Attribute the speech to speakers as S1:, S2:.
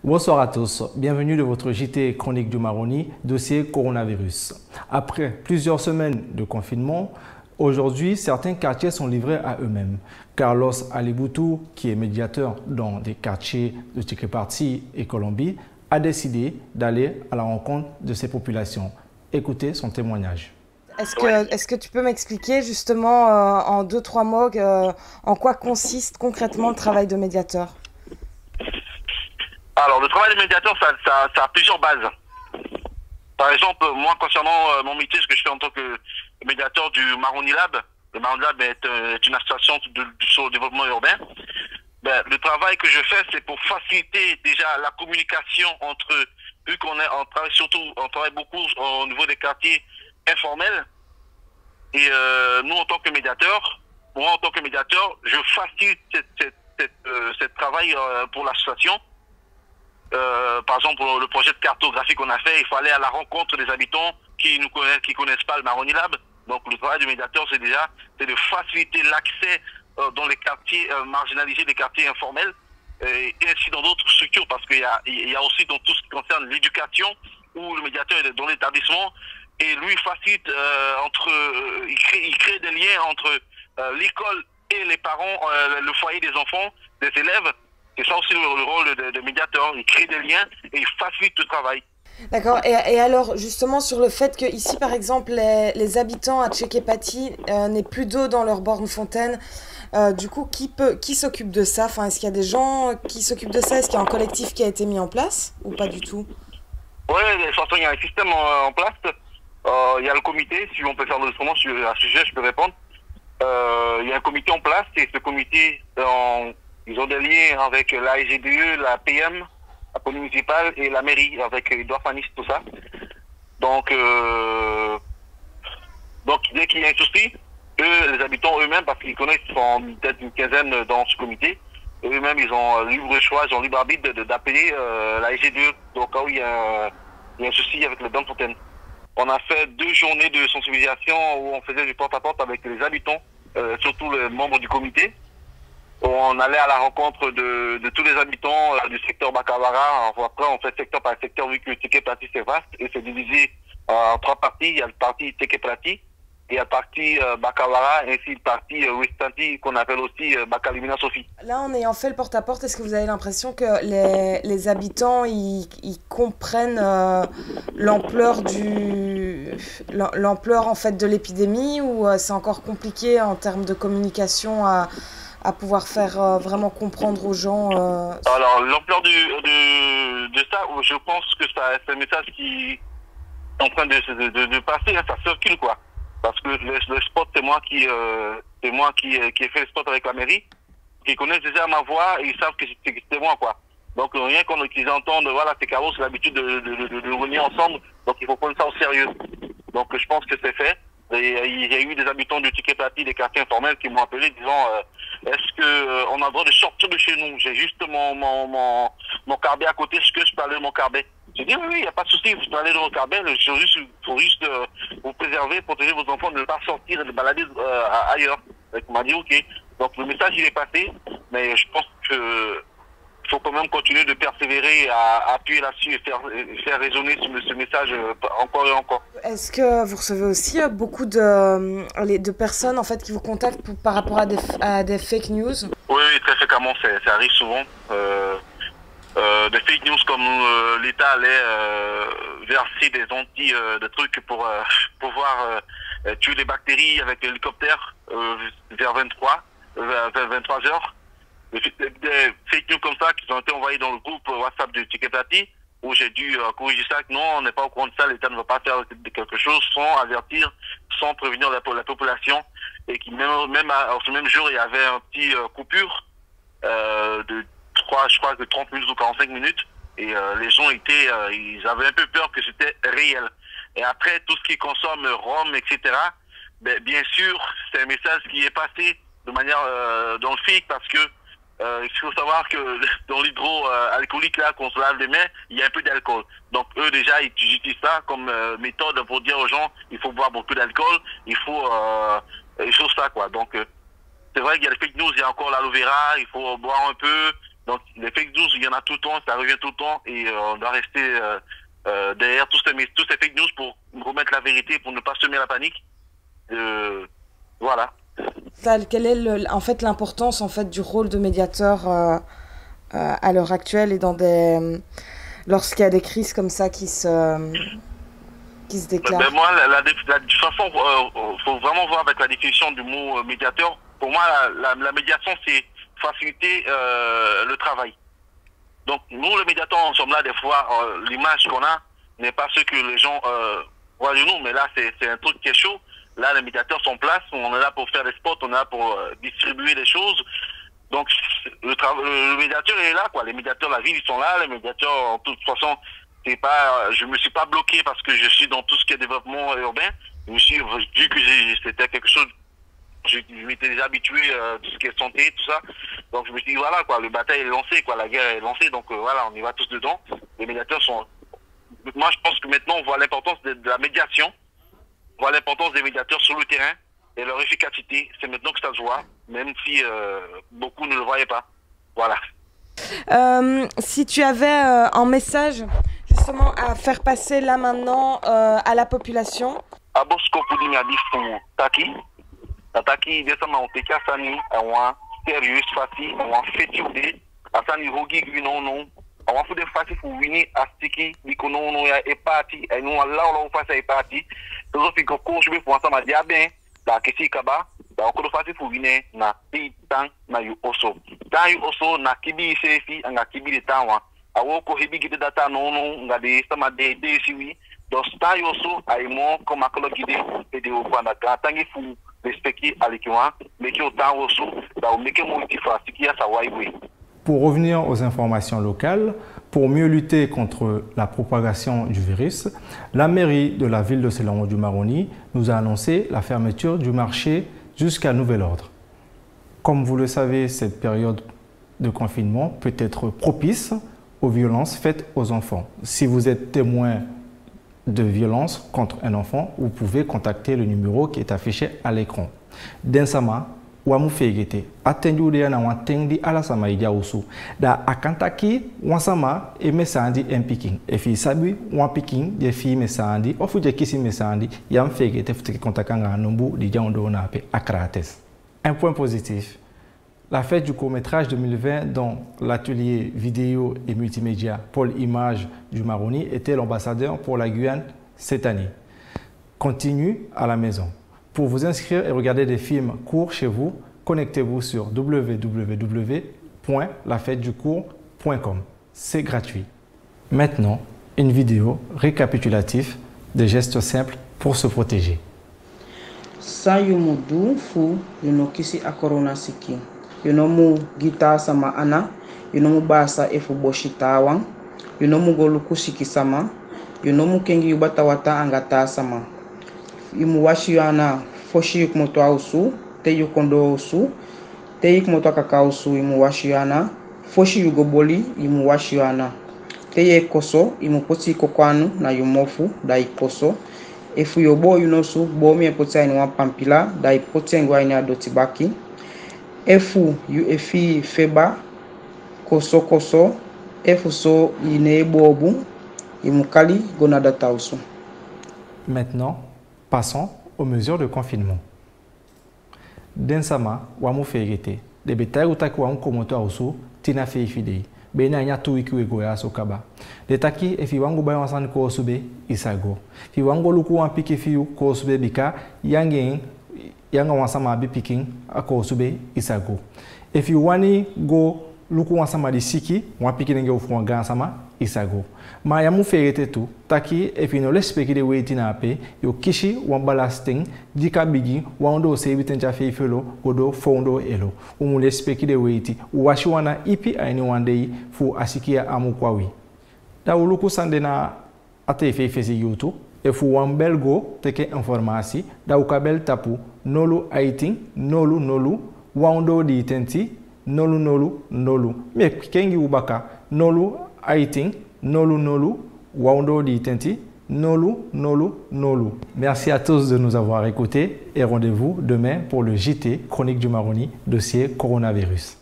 S1: Bonsoir à tous, bienvenue dans votre JT Chronique du Maroni, dossier coronavirus. Après plusieurs semaines de confinement, aujourd'hui certains quartiers sont livrés à eux-mêmes. Carlos Aliboutou, qui est médiateur dans des quartiers de Tchéké-Parti et Colombie, a décidé d'aller à la rencontre de ces populations. Écoutez son témoignage.
S2: Est-ce que tu peux m'expliquer justement en 2-3 mots en quoi consiste concrètement le travail de médiateur?
S3: Alors, le travail de médiateur, ça a plusieurs bases. Par exemple, moi, concernant mon métier, ce que je fais en tant que médiateur du Maroni Lab, le Maroni Lab est une association sur le développement urbain. Le travail que je fais, c'est pour faciliter déjà la communication entre, vu on travaille beaucoup au niveau des quartiers informels. Et nous, en tant que médiateur, moi, en tant que médiateur, je facilite ce travail pour l'association. Par exemple, pour le projet de cartographie qu'on a fait, il faut aller à la rencontre des habitants qui connaissent pas le Maroni Lab. Donc, le travail du médiateur, c'est de faciliter l'accès dans les quartiers marginalisés, les quartiers informels, et ainsi dans d'autres structures, parce qu'il y a aussi dans tout ce qui concerne l'éducation, où le médiateur est dans l'établissement, et lui facilite il crée des liens entre l'école et les parents, le foyer des enfants, des élèves. C'est ça aussi le rôle de médiateur. Il crée des liens et il facilite le travail.
S2: D'accord. Et alors, justement, sur le fait que ici, par exemple, les habitants à Tchéké-Parti n'aient plus d'eau dans leur borne fontaine, du coup, qui s'occupe de ça? Enfin, est-ce qu'il y a des gens qui s'occupent de ça? Est-ce qu'il y a un collectif qui a été mis en place ou pas du tout?
S3: Oui, de toute façon, il y a un système en place. Il y a le comité. Si on peut faire l'enregistrement sur un sujet, je peux répondre. Il y a un comité en place et ce comité, ils ont des liens avec la SGDE, la PM, la police municipale et la mairie, avec Edouard Fanis, tout ça. Donc dès qu'il y a un souci, les habitants eux-mêmes, parce qu'ils connaissent, ils sont peut-être une quinzaine dans ce comité, eux-mêmes, ils ont libre choix, ils ont libre arbitre d'appeler la SGDE, au cas où il y a un souci avec le Borne Fontaine. On a fait 2 journées de sensibilisation où on faisait du porte-à-porte avec les habitants, surtout les membres du comité. On allait à la rencontre de tous les habitants du secteur Bakawara. Après, on fait secteur par secteur, vu que le Tchéké-Parti c'est vaste et c'est divisé en 3 parties. Il y a le parti Tchéké-Parti, il y a le parti Bakawara, ainsi le parti Wistanti, qu'on appelle aussi Bakalimina Sophie.
S2: Là, en ayant fait le porte-à-porte, est-ce que vous avez l'impression que les habitants ils comprennent l'ampleur en fait de l'épidémie, ou c'est encore compliqué en termes de communication à pouvoir faire vraiment comprendre aux gens
S3: Alors, l'ampleur de ça, je pense que c'est un message qui est en train de passer, hein, ça circule, quoi. Parce que le spot, c'est moi qui ai fait le spot avec la mairie. Ils connaissent déjà ma voix et ils savent que c'est moi, quoi. Donc, rien qu'ils entendent, voilà, c'est Carlos, c'est l'habitude de venir ensemble. Donc, il faut prendre ça au sérieux. Donc, je pense que c'est fait. Et il y a eu des habitants du Tchéké-Parti, des quartiers informels, qui m'ont appelé disant est-ce que on a le droit de sortir de chez nous? J'ai juste mon carbet à côté, est-ce que je peux aller dans mon carbet? J'ai dit oui, il n'y a pas de souci, vous pouvez aller dans mon carbet, il faut juste vous préserver, protéger vos enfants, ne pas sortir et de balader ailleurs. Donc, il m'a dit ok. Donc le message il est passé, mais je pense que il faut quand même continuer de persévérer à appuyer là-dessus et faire résonner ce message encore et encore.
S2: Est-ce que vous recevez aussi beaucoup de personnes en fait qui vous contactent par rapport à des fake news?
S3: Oui, très fréquemment, ça arrive souvent. Des fake news comme l'État allait verser des trucs pour pouvoir tuer les bactéries avec l'hélicoptère vers 23 heures. Des fake news comme ça qui ont été envoyés dans le groupe WhatsApp de Tchéké-Parti, où j'ai dû corriger ça, que non, on n'est pas au courant de ça, l'État ne va pas faire quelque chose sans avertir, sans prévenir la population, et qui même ce même jour, il y avait un petit coupure je crois que 30 minutes ou 45 minutes, et les gens ils avaient un peu peur que c'était réel. Et après, tout ce qui consomme rhum, etc., bien sûr, c'est un message qui est passé de manière dans le fake, parce que il faut savoir que dans l'hydroalcoolique là qu'on se lave les mains, il y a un peu d'alcool. Donc eux déjà ils utilisent ça comme méthode pour dire aux gens il faut boire beaucoup d'alcool, il faut ça, quoi. Donc c'est vrai qu'il y a des fake news, il y a encore l'aloe vera, il faut boire un peu, Donc, les fake news, il y en a tout le temps, ça revient tout le temps, et on doit rester derrière tous ces fake news pour remettre la vérité, pour ne pas semer la panique. Voilà.
S2: Quelle est en fait l'importance en fait du rôle de médiateur à l'heure actuelle et lorsqu'il y a des crises comme ça qui se déclarent?
S3: Ben moi, de toute façon, faut vraiment voir avec la définition du mot médiateur. Pour moi, la médiation, c'est faciliter le travail. Donc, nous, les médiateurs, on sommes là des fois, l'image qu'on a n'est pas ce que les gens voient de nous, mais là, c'est un truc qui est chaud. Là, les médiateurs sont en place, on est là pour faire des spots, on est là pour distribuer des choses. Donc, le médiateur est là, quoi. Les médiateurs, la ville, ils sont là. Les médiateurs, en toute façon, je me suis pas bloqué parce que je suis dans tout ce qui est développement urbain. Je me suis vu que c'était quelque chose, je m'étais déjà habitué à tout ce qui est santé, tout ça. Donc, je me suis dit, voilà, quoi, le bataille est lancé, quoi, la guerre est lancée. Donc, voilà, on y va tous dedans. Les médiateurs sont... Moi, je pense que maintenant, on voit l'importance de la médiation. On voit l'importance des médiateurs sur le terrain et leur efficacité. C'est maintenant que ça se voit, même si beaucoup ne le voyaient pas. Voilà.
S2: Si tu avais un message justement à faire passer là maintenant à la population.
S3: On va faire des faces pour venir à Stiki, Mikono, et parti, et nous, là, on va faire parti. Nous avons fait que je vais pour ensemble, dire bien, la question kaba, on va faire pour venir, na tang, na yu oso. Tang yu oso, na kibi sefi, na kibi de tawa. Awo ko hebi gide data no, nga de sama de siwi. Donc, tang yu oso, aimo, comme à colo gide, et de ouvana, tangi fou, respecter à l'équivalent, mais qui autant oso, da o meke mo itifa, Stiki ya sa waiwe.
S1: Pour revenir aux informations locales, pour mieux lutter contre la propagation du virus, la mairie de la ville de Selangor du Maroni nous a annoncé la fermeture du marché jusqu'à nouvel ordre. Comme vous le savez, cette période de confinement peut être propice aux violences faites aux enfants. Si vous êtes témoin de violences contre un enfant, vous pouvez contacter le numéro qui est affiché à l'écran. Densama, wamu fegete atendu de na watendi ala sama ija usu da akantaki wansama e mesandi empiking e fi sabi wan piking de fi mesandi ofu je kisi mesandi yam fegete futi kontakanga nombu di jando na pe akrates. Un point positif, la fête du court-métrage 2020 dont l'atelier vidéo et multimédia Pôle Images du Maroni était l'ambassadeur pour la Guyane cette année. Continue à la maison. Pour vous inscrire et regarder des films courts chez vous, connectez-vous sur www.lafeteducourt.com. C'est gratuit. Maintenant, une vidéo récapitulative des gestes simples pour se protéger.
S4: Sayumudu fu yunokisi akorona siki. Yunomu gita sama ana, yunomu basa efu boshitawang, yunomu golukusiki sama, yunomu kengi yubatawata angata sama. Imuwashiana foshi yukumoto ausu, te yukondo ausu, te yukumoto kakausu imuwashiana, foshi yugoboli imuwashiana. Te ye koso imupoti kokwanu na yumofu da ikoso. Efu yobo yunosu bomi epoti aini wapampila da ipoti engwa aini adotibaki. Efu yu efi feba koso koso, efu so ine bobu imukali gonadata ausu.
S1: Maintenant, passons aux mesures de confinement. Densama, wamu fegete, de betai utaki wamu komoto ausu, tina feifidei. Bena nya tu wiki wegoya sokaba. De taki efi wangu bayo wasan ko sube isago. Fi wangu luku wan piki fiu ko sube bika yanga wansama bi piking ako sube isago. Efi wani go luku wansama di siki wan piki nenge ufu wanga sama isago. Ma yamu ferete tu taki efi no lespeki de weiti na ape yo kishi wan balasting dika bigi wando sebi tencha feifelo godo fondo elo umu lespeki de weiti uwashi wana ipi aini wandei fu asikia amu kwawi da uluku sande na ate feifesi yutu efu wan belgo teke informasi da ukabel tapu nolu aiting nolu wando di tenti nolu me kengi ubaka nolu aiting nolu wando di tenti nolu. Merci à tous de nous avoir écoutés et rendez-vous demain pour le JT Chronique du Maroni, dossier coronavirus.